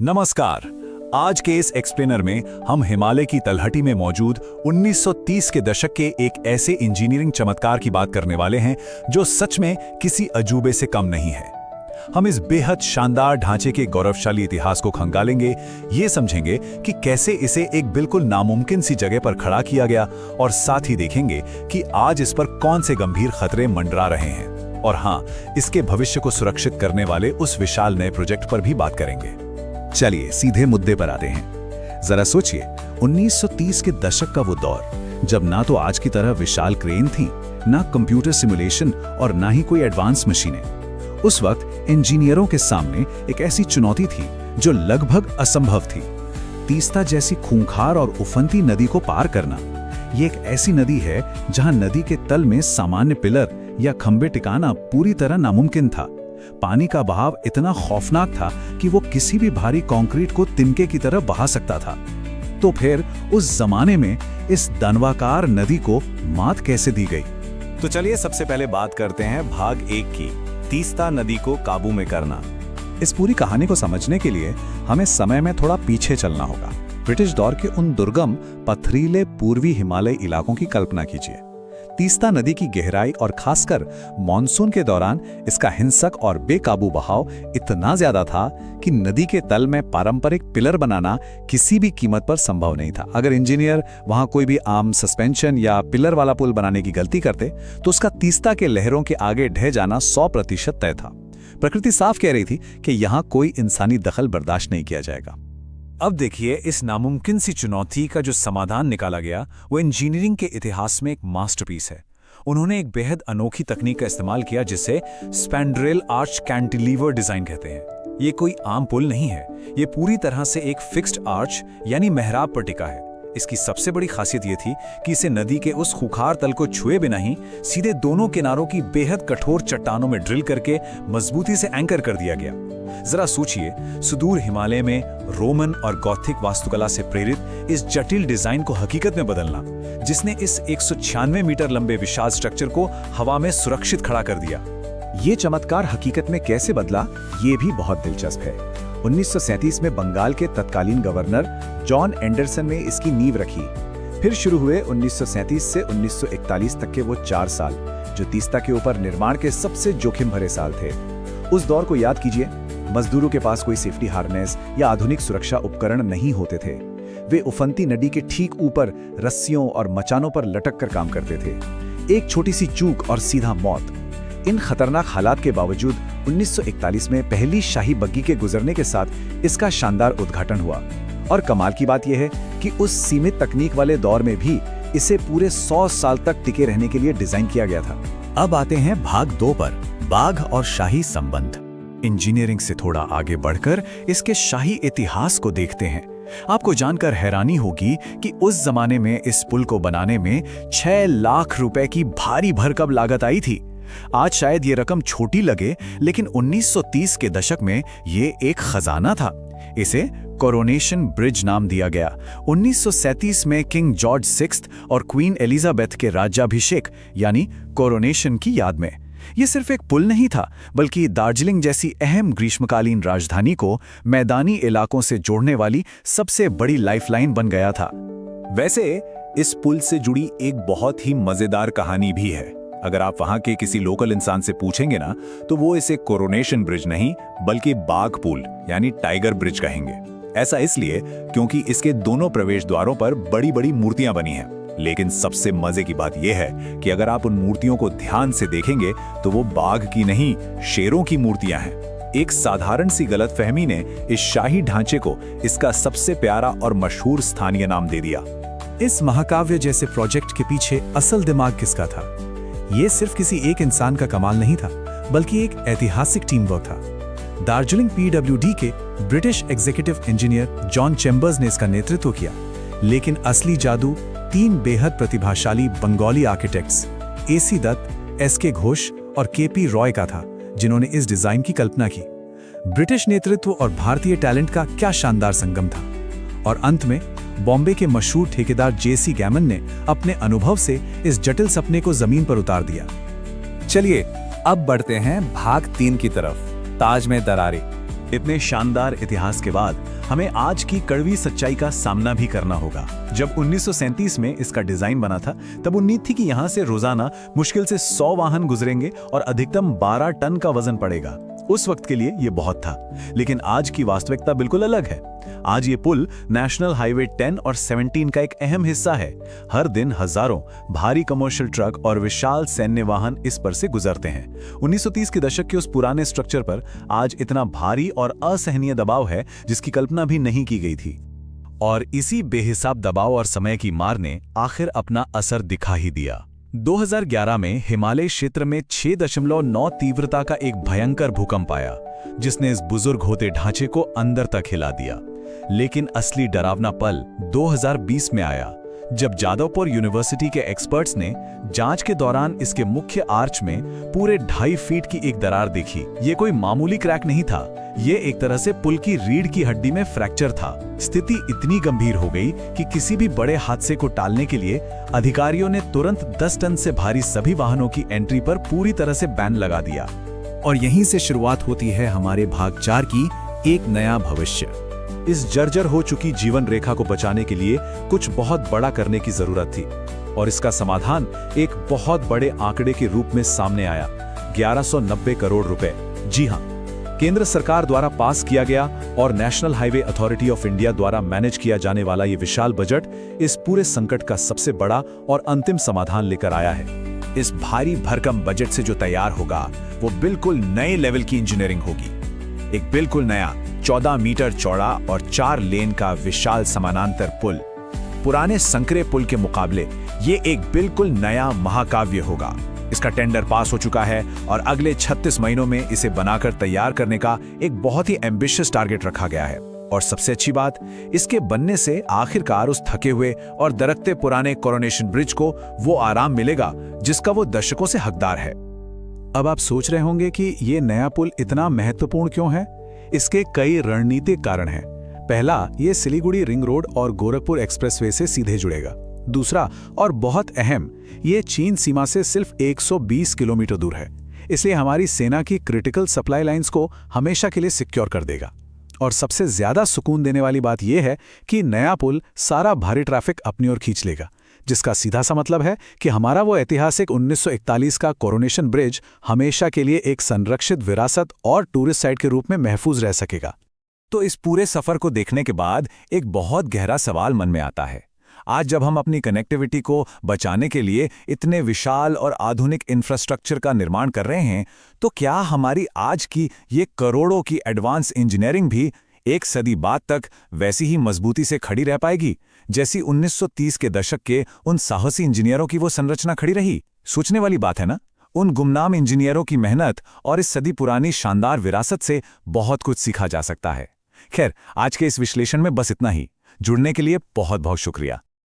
नमस्कार। आज के इस एक्सप्लेनर में हम हिमालय की तलहटी में मौजूद 1930 के दशक के एक ऐसे इंजीनियरिंग चमत्कार की बात करने वाले हैं जो सच में किसी अजूबे से कम नहीं है। हम इस बेहद शानदार ढांचे के गौरवशाली इतिहास को खंगालेंगे, ये समझेंगे कि कैसे इसे एक बिल्कुल नामुमकिन सी जगह पर खड़ा किया गया और साथ ही देखेंगे कि आज इस पर कौन से गंभीर खतरे मंडरा रहे हैं। और हाँ, इसके भविष्य को सुरक्षित करने वाले उस विशाल नए प्रोजेक्ट पर भी बात करेंगे। चलिए सीधे मुद्दे पर आते हैं। जरा सोचिए, 1930 के दशक का वो दौर जब ना तो आज की तरह विशाल क्रेन थी, ना कंप्यूटर सिमुलेशन और ना ही कोई एडवांस मशीनें। उस वक्त इंजीनियरों के सामने एक ऐसी चुनौती थी जो लगभग असंभव थी। तीस्ता जैसी खूंखार और उफनती नदी को पार करना। ये एक ऐसी नदी है जहां नदी के तल में सामान्य पिलर या खंबे टिकाना पूरी तरह नामुमकिन था। पानी का बहाव इतना खौफनाक था कि वो किसी भी भारी कंक्रीट को तिनके की तरह बहा सकता था। तो फिर उस जमाने में इस दनवाकार नदी को मात कैसे दी गई? तो चलिए सबसे पहले बात करते हैं भाग 1 की, तीस्ता नदी को काबू में करना। इस पूरी कहानी को समझने के लिए हमें समय में थोड़ा पीछे चलना होगा। ब्रिटिश दौर के उन दुर्गम पथरीले पूर्वी हिमालय इलाकों की कल्पना कीजिए। तीस्ता नदी की गहराई और खासकर मॉनसून के दौरान इसका हिंसक और बेकाबू बहाव इतना ज्यादा था कि नदी के तल में पारंपरिक पिलर बनाना किसी भी कीमत पर संभव नहीं था। अगर इंजीनियर वहां कोई भी आम सस्पेंशन या पिलर वाला पुल बनाने की गलती करते तो उसका तीस्ता के लहरों के आगे ढह जाना 100% तय था। प्रकृति साफ कह रही थी कि यहाँ कोई इंसानी दखल बर्दाश्त नहीं किया जाएगा। अब देखिए, इस नामुमकिन सी चुनौती का जो समाधान निकाला गया वो इंजीनियरिंग के इतिहास में एक मास्टरपीस है। उन्होंने एक बेहद अनोखी तकनीक का इस्तेमाल किया जिसे स्पैंड्रेल आर्च कैंटिलीवर डिजाइन कहते हैं। ये कोई आम पुल नहीं है, ये पूरी तरह से एक फिक्स्ड आर्च यानी मेहराब पर टिका है। इसकी सबसे बड़ी खासियत ये थी कि इसे नदी के उस खुखार तल को छुए बिना ही सीधे दोनों किनारों की बेहद कठोर चट्टानों में ड्रिल करके मजबूती से एंकर कर दिया गया। जरा सोचिए, सुदूर हिमालय में रोमन और गॉथिक वास्तुकला से प्रेरित इस जटिल डिजाइन को हकीकत में बदलना, जिसने इस 196 मीटर लंबे विशाल स्ट्रक्चर को हवा में सुरक्षित खड़ा कर दिया। ये चमत्कार हकीकत में कैसे बदला, ये भी बहुत दिलचस्प है। 1937 में बंगाल के तत्कालीन गवर्नर जॉन एंडरसन ने इसकी नींव रखी। फिर शुरू हुए 1937 से 1941 तक के वो 4 साल, जो तीस्ता के ऊपर निर्माण के सबसे जोखिम भरे साल थे। उस दौर को याद कीजिए। मजदूरों के पास कोई सेफ्टी हार्नेस या आधुनिक सुरक्षा उपकरण नहीं होते थे। वे उफनती नदी के ठीक ऊपर रस्सियों और मचानों पर लटक कर काम करते थे। एक छोटी सी चूक और सीधा मौत। इन खतरनाक हालात के बावजूद 1941 में पहली शाही बग्गी के गुजरने के साथ इसका शानदार उद्घाटन हुआ। और कमाल की बात यह है कि उस सीमित तकनीक वाले दौर में भी इसे पूरे 100 साल तक टिके रहने के लिए डिजाइन किया गया था। अब आते हैं भाग 2 पर, बाघ और शाही संबंध। इंजीनियरिंग से थोड़ा आगे बढ़कर इसके शाही इतिहास को देखते हैं। आपको जानकर हैरानी होगी कि उस जमाने में इस पुल को बनाने में 6 लाख रुपए की भारी भरकम लागत आई थी। आज शायद ये रकम छोटी लगे, लेकिन 1930 के दशक में ये एक खजाना था। इसे कोरोनेशन ब्रिज नाम दिया गया। 1937 में किंग जॉर्ज 6 और क्वीन एलिजाबेथ के राज्याभिषेक यानी कोरोनेशन की याद में। ये सिर्फ एक पुल नहीं था, बल्कि दार्जिलिंग जैसी अहम ग्रीष्मकालीन राजधानी को मैदानी इलाकों से जोड़ने वाली सबसे बड़ी लाइफलाइन बन गया था। वैसे इस पुल से जुड़ी एक बहुत ही मजेदार कहानी भी है। अगर आप वहां के किसी लोकल इंसान से पूछेंगे ना, तो वो इसे कोरोनेशन ब्रिज नहीं बल्कि बाघ पुल यानी टाइगर ब्रिज कहेंगे। ऐसा इसलिए क्योंकि इसके दोनों प्रवेश द्वारों पर बड़ी बड़ी मूर्तियां बनी हैं। लेकिन सबसे मजे की बात यह है कि अगर आप उन मूर्तियों को ध्यान से देखेंगे तो वो बाघ की नहीं, शेरों की मूर्तियां हैं। एक साधारण सी गलतफहमी ने इस शाही ढांचे को इसका सबसे प्यारा और मशहूर स्थानीय नाम दे दिया। इस महाकाव्य जैसे प्रोजेक्ट के पीछे असल दिमाग किसका था? ये सिर्फ किसी एक इंसान का कमाल नहीं था, बल्कि एक ऐतिहासिक टीम वर्क था। दार्जिलिंग PWD के British executive engineer John chambers ने इसका नेतृत्व किया। लेकिन असली जादू 3 बेहद प्रतिभाशाली Bengali architects AC Dutt, SK Ghosh और KP रॉय का था, जिन्होंने इस डिजाइन की कल्पना की। ब्रिटिश नेतृत्व और भारतीय टैलेंट का क्या शानदार संगम था। और अंत में बॉम्बे के मशहूर ठेकेदार JC गैमन ने अपने अनुभव से इस जटिल सपने को जमीन पर उतार दिया। चलिए अब बढ़ते हैं भाग 3 की तरफ, ताज में दरारें। इतने शानदार इतिहास के बाद हमें आज की कड़वी सच्चाई का सामना भी करना होगा। जब 1937 में इसका डिजाइन बना था, तब उम्मीद थी कि यहाँ से रोजाना मुश्किल से 100 वाहन गुजरेंगे और अधिकतम 12 टन का वजन पड़ेगा। उस वक्त के लिए ये बहुत था, लेकिन आज की वास्तविकता बिल्कुल अलग है। आज ये पुल नेशनल हाईवे 10 और 17 का एक अहम हिस्सा है। हर दिन हजारों भारी कमर्शियल ट्रक और विशाल सैन्य वाहन इस पर से गुजरते हैं। 1930 के दशक के उस पुराने स्ट्रक्चर पर आज इतना भारी और असहनीय दबाव है जिसकी कल्पना भी नहीं की गई थी। और इसी बेहिसाब दबाव और समय की मार ने आखिर अपना असर दिखा ही दिया। 2011 में हिमालय क्षेत्र में 6.9 तीव्रता का एक भयंकर भूकंप आया, जिसने इस बुजुर्ग होते ढांचे को अंदर तक हिला दिया। लेकिन असली डरावना पल 2020 में आया, जब जादवपुर यूनिवर्सिटी के एक्सपर्ट्स ने जांच के दौरान इसके मुख्य आर्च में पूरे 2.5 फीट की एक दरार देखी। ये कोई मामूली क्रैक नहीं था, ये एक तरह से पुल की रीढ़ की हड्डी में फ्रैक्चर था। स्थिति इतनी गंभीर हो गई कि किसी भी बड़े हादसे को टालने के लिए अधिकारियों ने तुरंत 10 टन से भारी सभी वाहनों की एंट्री पर पूरी तरह से बैन लगा दिया। और यहीं से शुरुआत होती है हमारे भाग 4 की एक नया भविष्य। इस जर्जर हो चुकी जीवन रेखा को बचाने के लिए कुछ बहुत बड़ा करने की जरूरत थी, और इसका समाधान एक बहुत बड़े आंकड़े के रूप में सामने आया, 1190 करोड़ रुपए। जी हां, केंद्र सरकार द्वारा पास किया गया और national highway authority of India द्वारा मैनेज किया जाने वाला ये विशाल बजट इस पूरे संकट का सबसे बड़ा और अंतिम समाधान लेकर आया है। इस भारी भरकम बजट से जो तैयार होगा वो बिल्कुल नए लेवल की इंजीनियरिंग होगी। एक बिल्कुल नया 14 मीटर चौड़ा और 4 लेन का विशाल समानांतर पुल। पुराने संकरे पुल के मुकाबले ये एक बिल्कुल नया महाकाव्य होगा। इसका टेंडर पास हो चुका है और अगले 36 महीनों में इसे बनाकर तैयार करने का एक बहुत ही एम्बिशियस टारगेट रखा गया है। और सबसे अच्छी बात, इसके बनने से आखिरकार उस थके हुए और दरकते पुराने कोरोनेशन ब्रिज को वो आराम मिलेगा जिसका वो दशकों से हकदार है। अब आप सोच रहे होंगे कि ये नया पुल इतना महत्वपूर्ण क्यों है? इसके कई रणनीतिक कारण हैं। पहला, ये सिलीगुड़ी रिंग रोड और गोरखपुर एक्सप्रेसवे से सीधे जुड़ेगा। दूसरा और बहुत अहम, ये चीन सीमा से सिर्फ 120 किलोमीटर दूर है, इसलिए हमारी सेना की क्रिटिकल सप्लाई लाइंस को हमेशा के लिए सिक्योर कर देगा। और सबसे ज्यादा सुकून देने वाली बात यह है कि नया पुल सारा भारी ट्रैफिक अपनी ओर खींच लेगा, जिसका सीधा सा मतलब है कि हमारा वो ऐतिहासिक 1941 का कोरोनेशन ब्रिज हमेशा के लिए एक संरक्षित विरासत और टूरिस्ट साइट के रूप में महफूज रह सकेगा। तो इस पूरे सफर को देखने के बाद एक बहुत गहरा सवाल मन में आता है। आज जब हम अपनी कनेक्टिविटी को बचाने के लिए इतने विशाल और आधुनिक इंफ्रास्ट्रक्चर का निर्माण कर रहे हैं, तो क्या हमारी आज की ये करोड़ों की एडवांस इंजीनियरिंग भी एक सदी बाद तक वैसी ही मजबूती से खड़ी रह पाएगी जैसी 1930 के दशक के उन साहसी इंजीनियरों की वो संरचना खड़ी रही? सोचने वाली बात है ना? उन गुमनाम इंजीनियरों की मेहनत और इस सदी पुरानी शानदार विरासत से बहुत कुछ सीखा जा सकता है। खैर, आज के इस विश्लेषण में बस इतना ही। जुड़ने के लिए बहुत बहुत शुक्रिया।